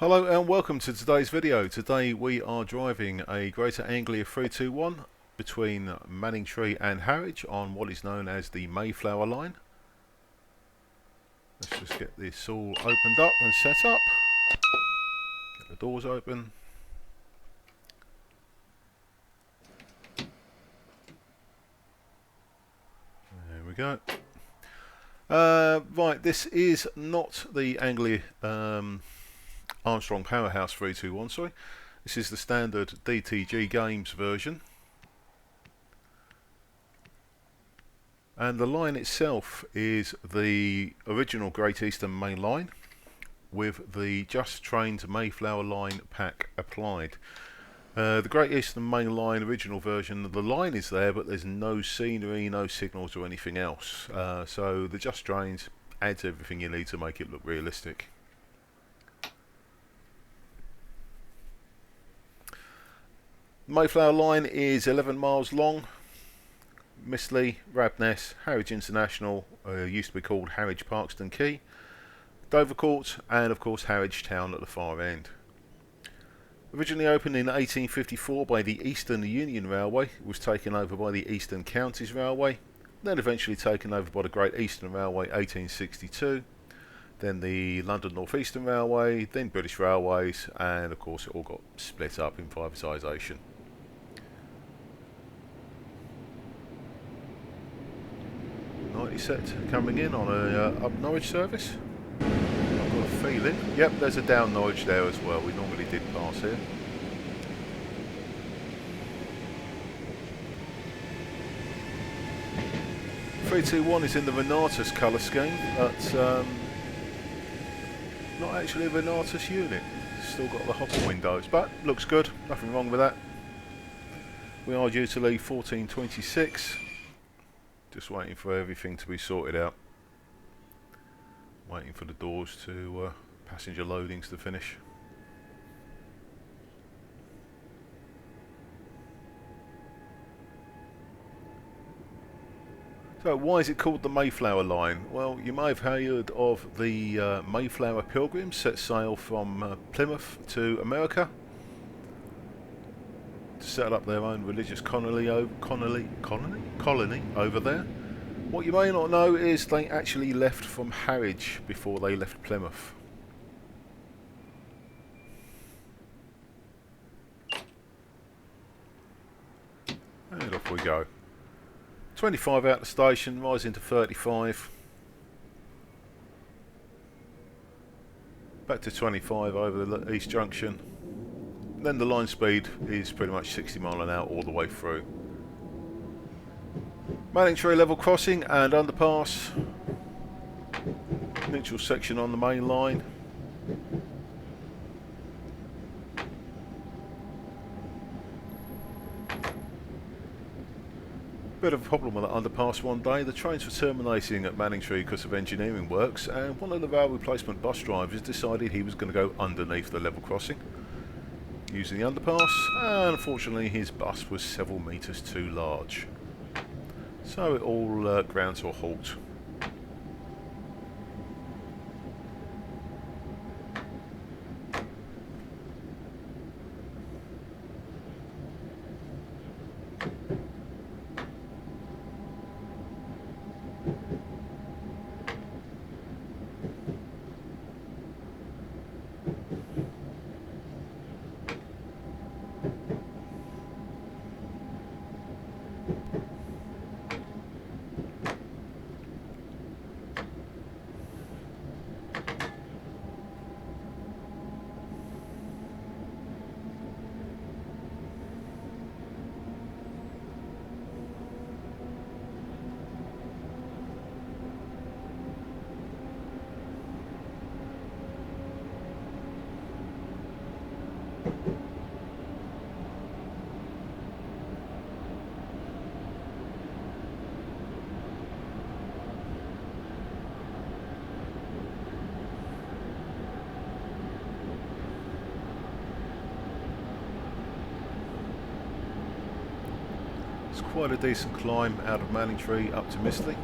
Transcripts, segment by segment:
Hello and welcome to today's video. Today we are driving a Greater Anglia 321 between Manningtree and Harwich on what is known as the Mayflower Line. Let's just get this all opened up and set up. Get the doors open. There we go. Right, this is not the Anglia Armstrong Powerhouse 321, sorry. This is the standard DTG Games version. And the line itself is the original Great Eastern Main Line with the Just Trains Mayflower Line pack applied. The Great Eastern Main Line original version, the line is there, but there's no scenery, no signals or anything else. So the Just Trains adds everything you need to make it look realistic. Mayflower Line is 11 miles long. Mistley, Rabness, Harwich International, used to be called Harwich Parkston Quay, Dovercourt, and of course Harwich Town at the far end. Originally opened in 1854 by the Eastern Union Railway, it was taken over by the Eastern Counties Railway, then eventually taken over by the Great Eastern Railway 1862, then the London North Eastern Railway, then British Railways, and of course it all got split up in privatisation. Set coming in on a up Norwich service. I've got a feeling. Yep, there's a down Norwich there as well. We normally did pass here. (321) is in the Renatus colour scheme, but not actually a Renatus unit. Still got the hopper windows, but looks good. Nothing wrong with that. We are due to leave 14:26. Just waiting for everything to be sorted out. Waiting for the doors to passenger loadings to finish. So why is it called the Mayflower Line? Well, you may have heard of the Mayflower Pilgrims set sail from Plymouth to America to set up their own religious colony over there. What you may not know is they actually left from Harwich before they left Plymouth. And off we go. 25 out the station, rising to 35. Back to 25 over the East Junction. Then the line speed is pretty much 60 mile an hour all the way through. Manningtree level crossing and underpass. Neutral section on the main line. Bit of a problem with that underpass one day. The trains were terminating at Manningtree because of engineering works, and one of the rail replacement bus drivers decided he was going to go underneath the level crossing using the underpass, and unfortunately his bus was several metres too large. So it all ground to a halt. Quite a decent climb out of Manningtree up to Mistley.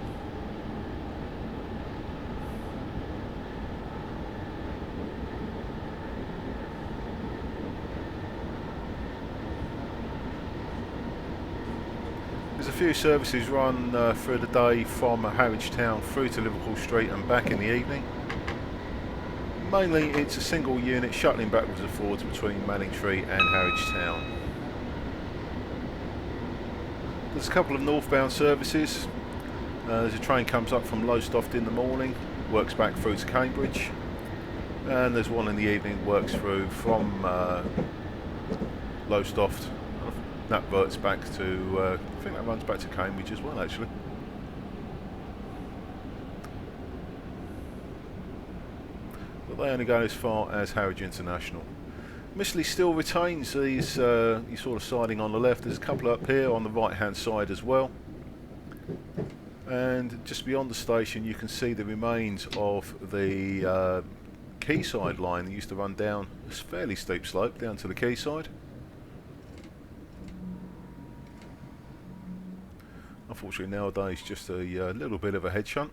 few services run through the day from Harwich Town through to Liverpool Street and back in the evening. Mainly it's a single unit shuttling backwards and forwards between Manningtree and Harwich Town. There's a couple of northbound services. There's a train comes up from Lowestoft in the morning, works back through to Cambridge, and there's one in the evening works through from Lowestoft. That verts back to, I think that runs back to Cambridge as well actually. But they only go as far as Harwich International. Mistley still retains these sort of siding on the left. There's a couple up here on the right hand side as well. And just beyond the station you can see the remains of the quayside line that used to run down a fairly steep slope down to the quayside. Unfortunately nowadays just a little bit of a head shunt.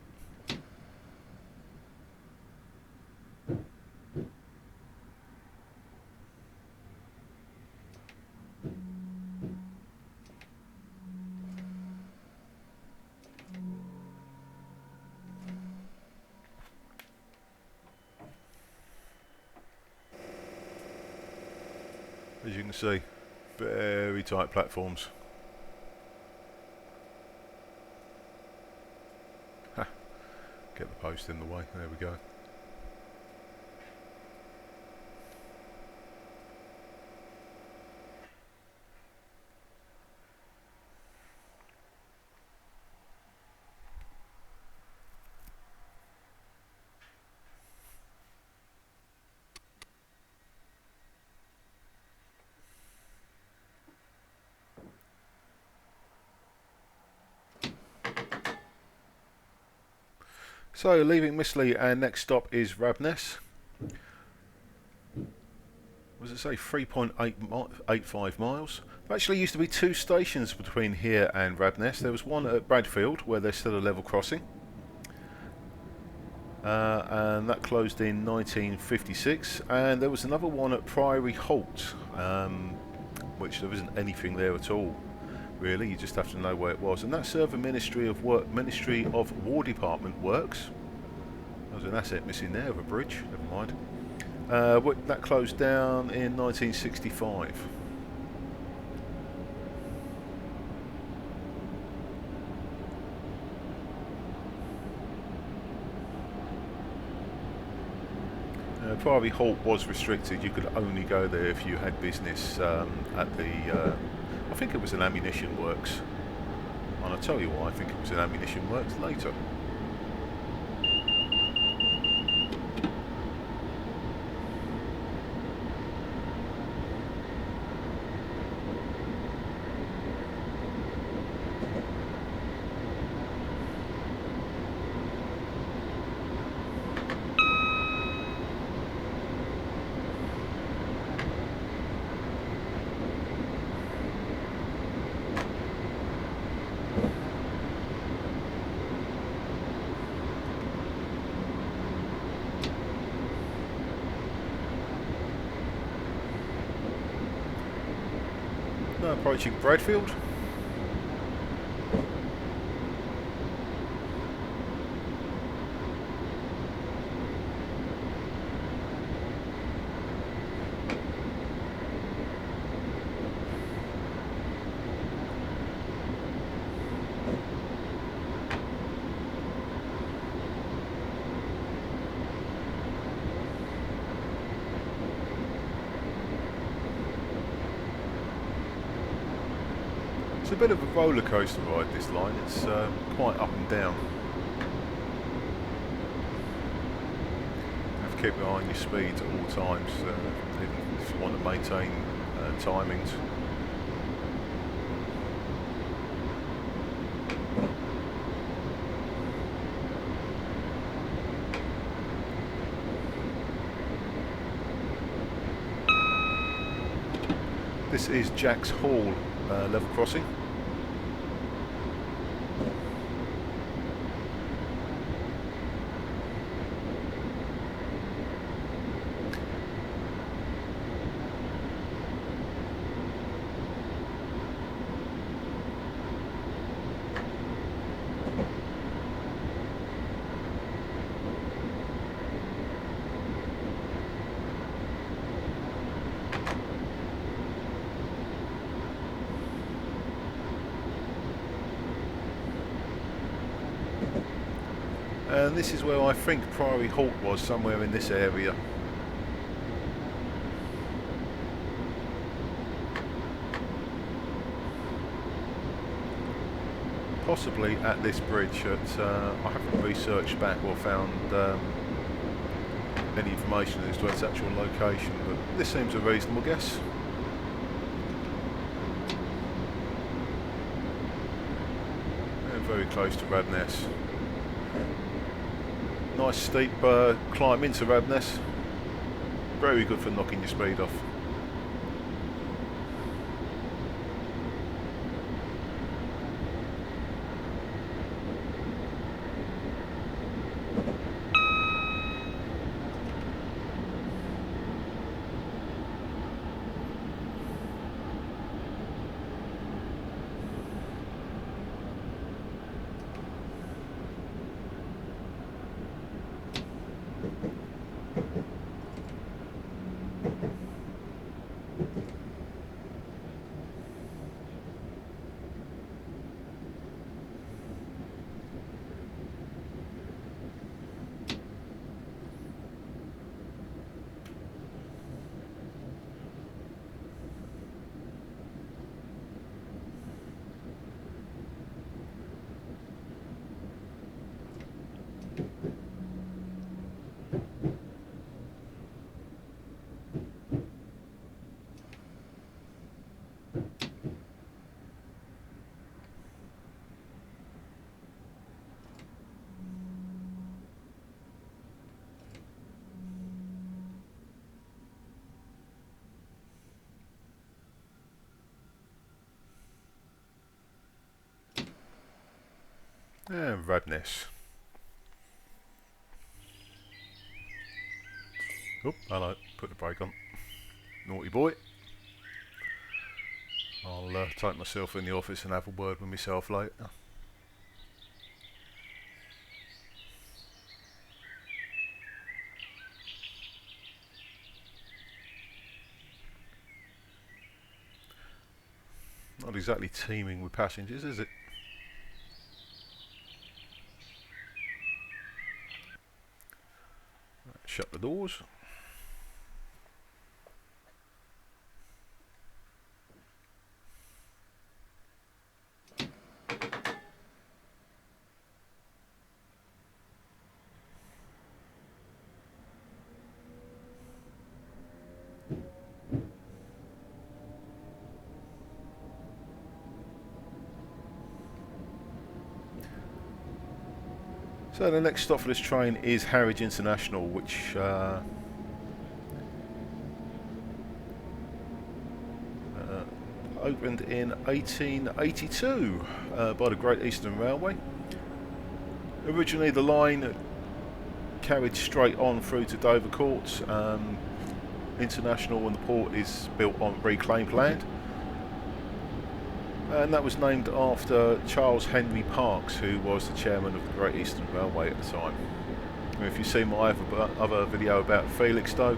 As you can see, very tight platforms. Ha, get the post in the way, there we go. So leaving Mistley, and next stop is Rabness. What does it say? 3.85 miles. There actually used to be two stations between here and Rabness. There was one at Bradfield where there's still a level crossing. And that closed in 1956. And there was another one at Priory Halt, which there isn't anything there at all. Really, you just have to know where it was, and that served the Ministry of War Department works. There's an asset missing there of a bridge. Never mind. That closed down in 1965. Priory Halt was restricted. You could only go there if you had business at the. I think it was an ammunition works, and I'll tell you why I think it was an ammunition works later. Now approaching Bradfield. It's a bit of a roller coaster ride, this line. It's quite up and down. You have to keep your eye on your speed at all times, even if you want to maintain timings. This is Jack's Hall level crossing. And this is where I think Priory Halt was, somewhere in this area. Possibly at this bridge. I haven't researched back or found any information as to its actual location, but this seems a reasonable guess. And very close to Radness. Nice steep climb into Radness. Very good for knocking your speed off. And Radness. Oh, hello. Put the brake on. Naughty boy. I'll take myself in the office and have a word with myself later. Not exactly teeming with passengers, is it? Shut the doors. So the next stop for this train is Harwich International, which opened in 1882 by the Great Eastern Railway. Originally the line carried straight on through to Dovercourt. International and the port is built on reclaimed land. And that was named after Charles Henry Parkes, who was the chairman of the Great Eastern Railway at the time. And if you see my other video about Felixstowe,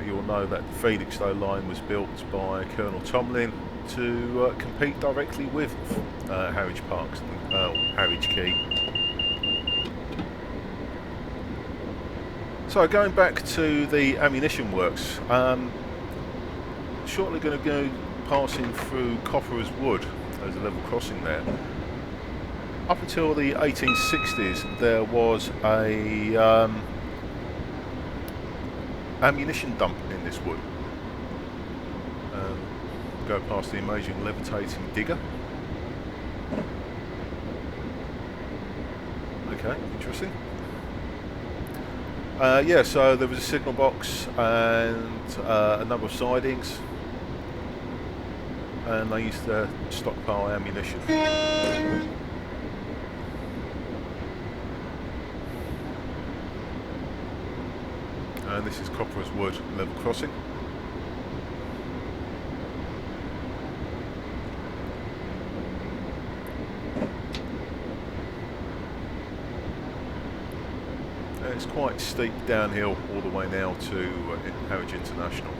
you'll know that the Felixstowe line was built by Colonel Tomlin to compete directly with Harwich Parks, Harwich Quay. So going back to the ammunition works, shortly going to go passing through Copper's Wood. There's a level crossing there. Up until the 1860s there was a ammunition dump in this wood. Go past the amazing levitating digger. Okay, interesting. Yeah, so there was a signal box and a number of sidings, and they used to stockpile ammunition. And this is Copper's Wood level crossing. And it's quite steep downhill all the way now to Harwich International.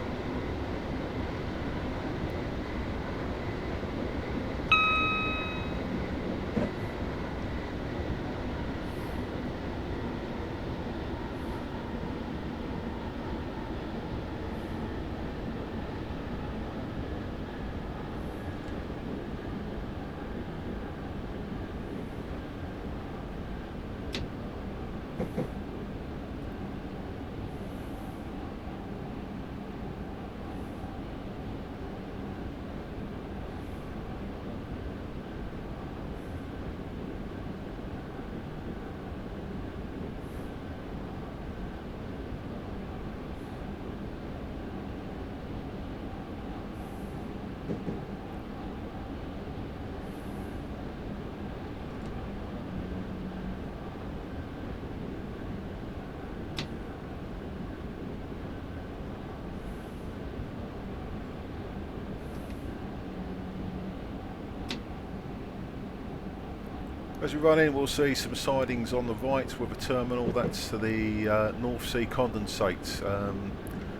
As we run in, we'll see some sidings on the right with a terminal. That's the North Sea condensate.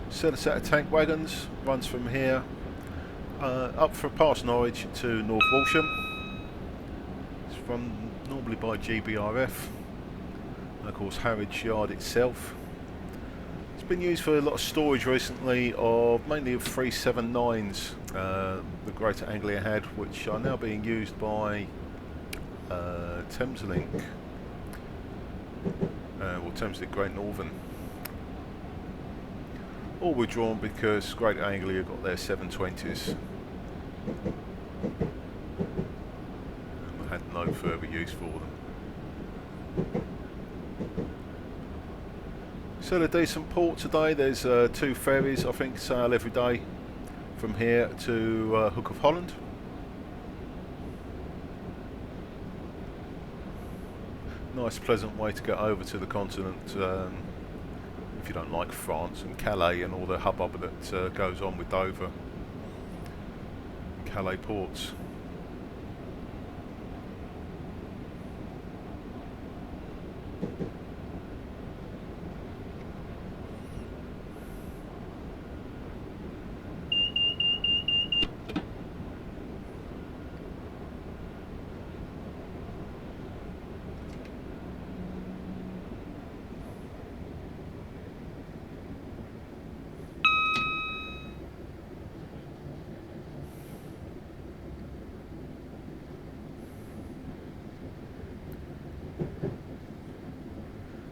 Set of tank wagons runs from here up for past Norwich to North Walsham. It's run normally by GBRF, and of course Harwich Yard itself. It's been used for a lot of storage recently, of mainly of 379s, the Greater Anglia had, which are now being used by Thameslink, or Thameslink Great Northern. All were drawn because Greater Anglia got their 720s and had no further use for them. So a decent port today. There's 2 ferries I think sail every day from here to Hook of Holland. Nice pleasant way to get over to the continent if you don't like France and Calais and all the hubbub that goes on with Dover, Calais ports.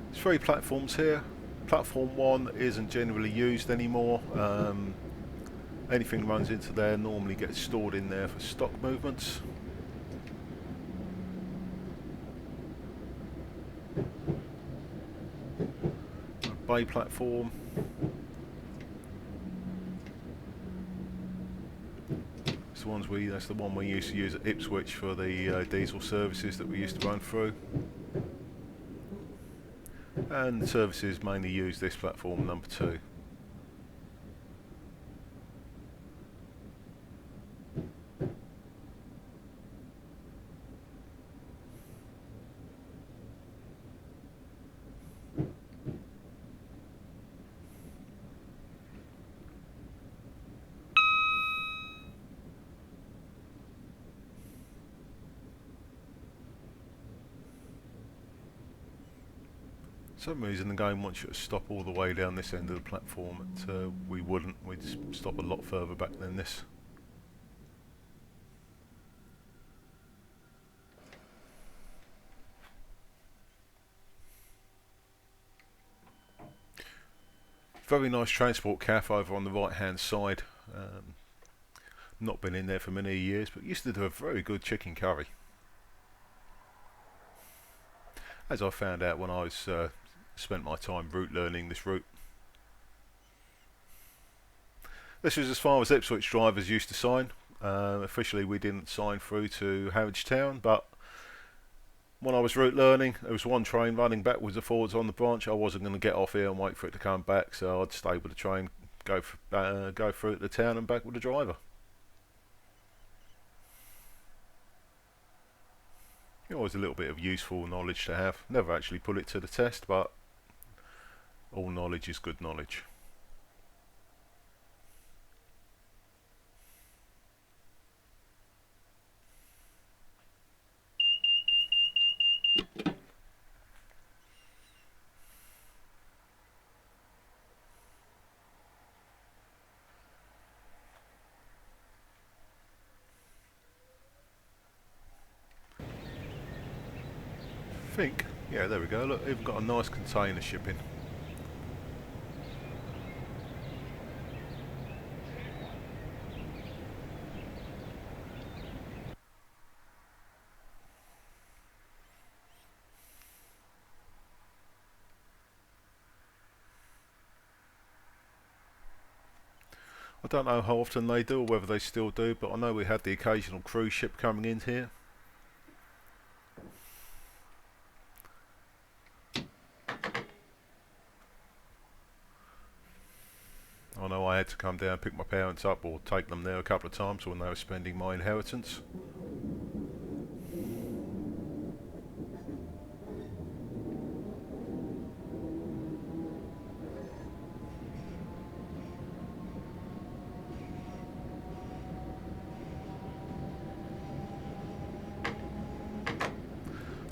There's 3 platforms here. Platform 1 isn't generally used anymore. Anything that runs into there normally gets stored in there for stock movements. Bay platform. That's the one we used to use at Ipswich for the diesel services that we used to run through. And the services mainly use this platform, number 2. For some reason the game wants you to stop all the way down this end of the platform, but we wouldn't. We'd stop a lot further back than this. Very nice transport cafe over on the right hand side. Not been in there for many years, but used to do a very good chicken curry, as I found out when I was spent my time route learning this route. This was as far as Ipswich drivers used to sign. Officially we didn't sign through to Harwich Town, but when I was route learning there was one train running backwards and forwards on the branch. I wasn't going to get off here and wait for it to come back, so I'd stay with the train, go through to the town and back with the driver. Always a little bit of useful knowledge to have. Never actually put it to the test, but all knowledge is good knowledge. Yeah, there we go. Look, we've got a nice container shipping. I don't know how often they do or whether they still do, but I know we had the occasional cruise ship coming in here. I know I had to come down and pick my parents up or take them there a couple of times when they were spending my inheritance.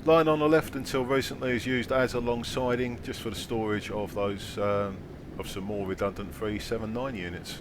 Line on the left until recently is used as a long siding just for the storage of those of some more redundant 379 units.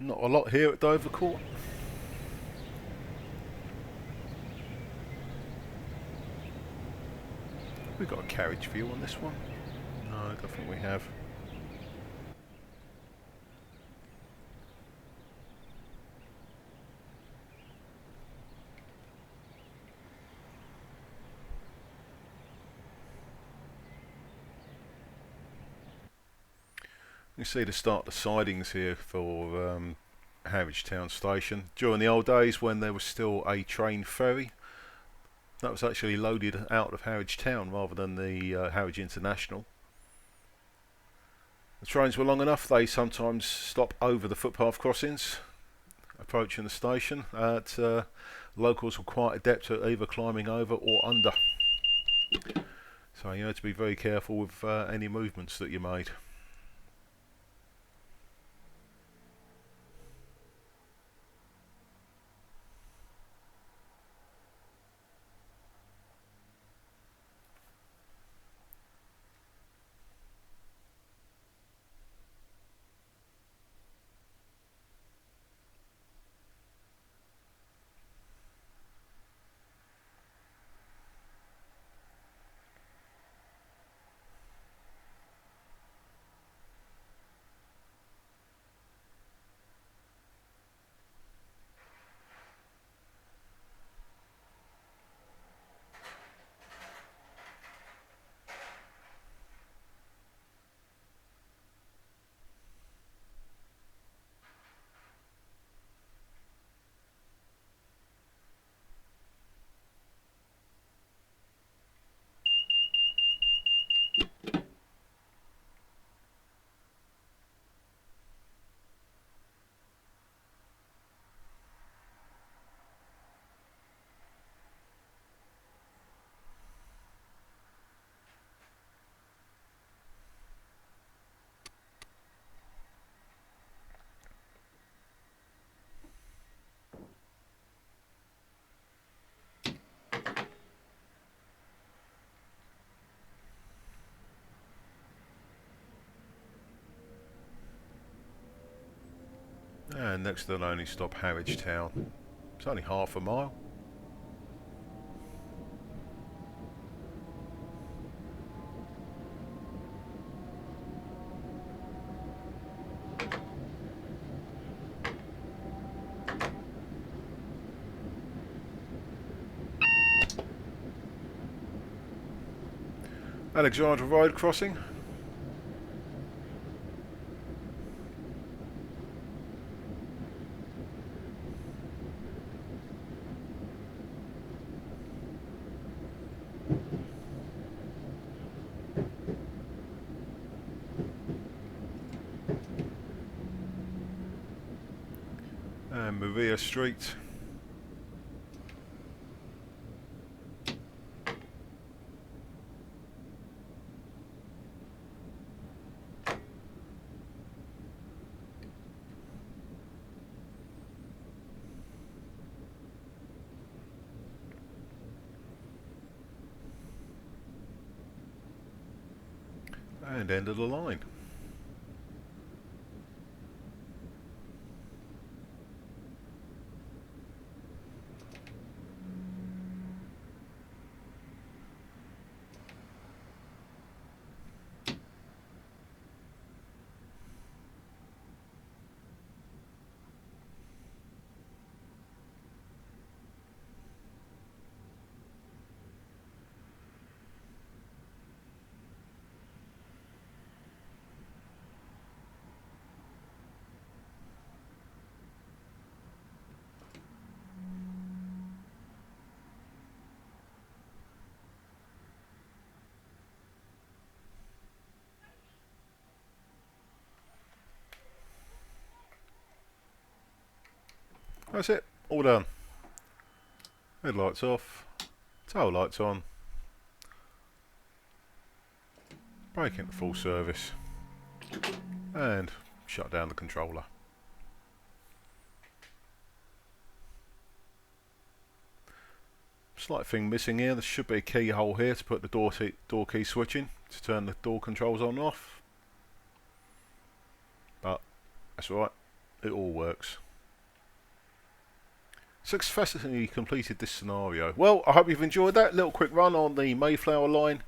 Not a lot here at Dovercourt. We've got a carriage view on this one. No, I don't think we have. You see the start the sidings here for Harwich Town station. During the old days when there was still a train ferry, that was actually loaded out of Harwich Town rather than the Harwich International. The trains were long enough, they sometimes stop over the footpath crossings approaching the station. Locals were quite adept at either climbing over or under. So you had to be very careful with any movements that you made. and next to the only stop, Harwich Town. It's only half a mile. Alexandra Road crossing. And Maria Street. And end of the line. That's it, all done. Headlights off, tail lights on, brake into full service, and shut down the controller. Slight thing missing here, there should be a keyhole here to put the door key switch in to turn the door controls on and off. But that's alright, it all works. Successfully completed this scenario. Well, I hope you've enjoyed that little quick run on the Mayflower Line.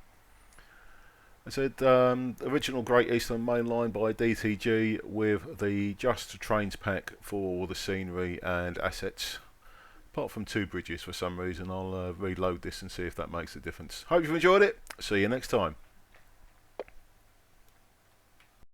I said original Great Eastern Main Line by DTG with the Just Trains pack for all the scenery and assets. Apart from 2 bridges for some reason. I'll reload this and see if that makes a difference. Hope you've enjoyed it. See you next time.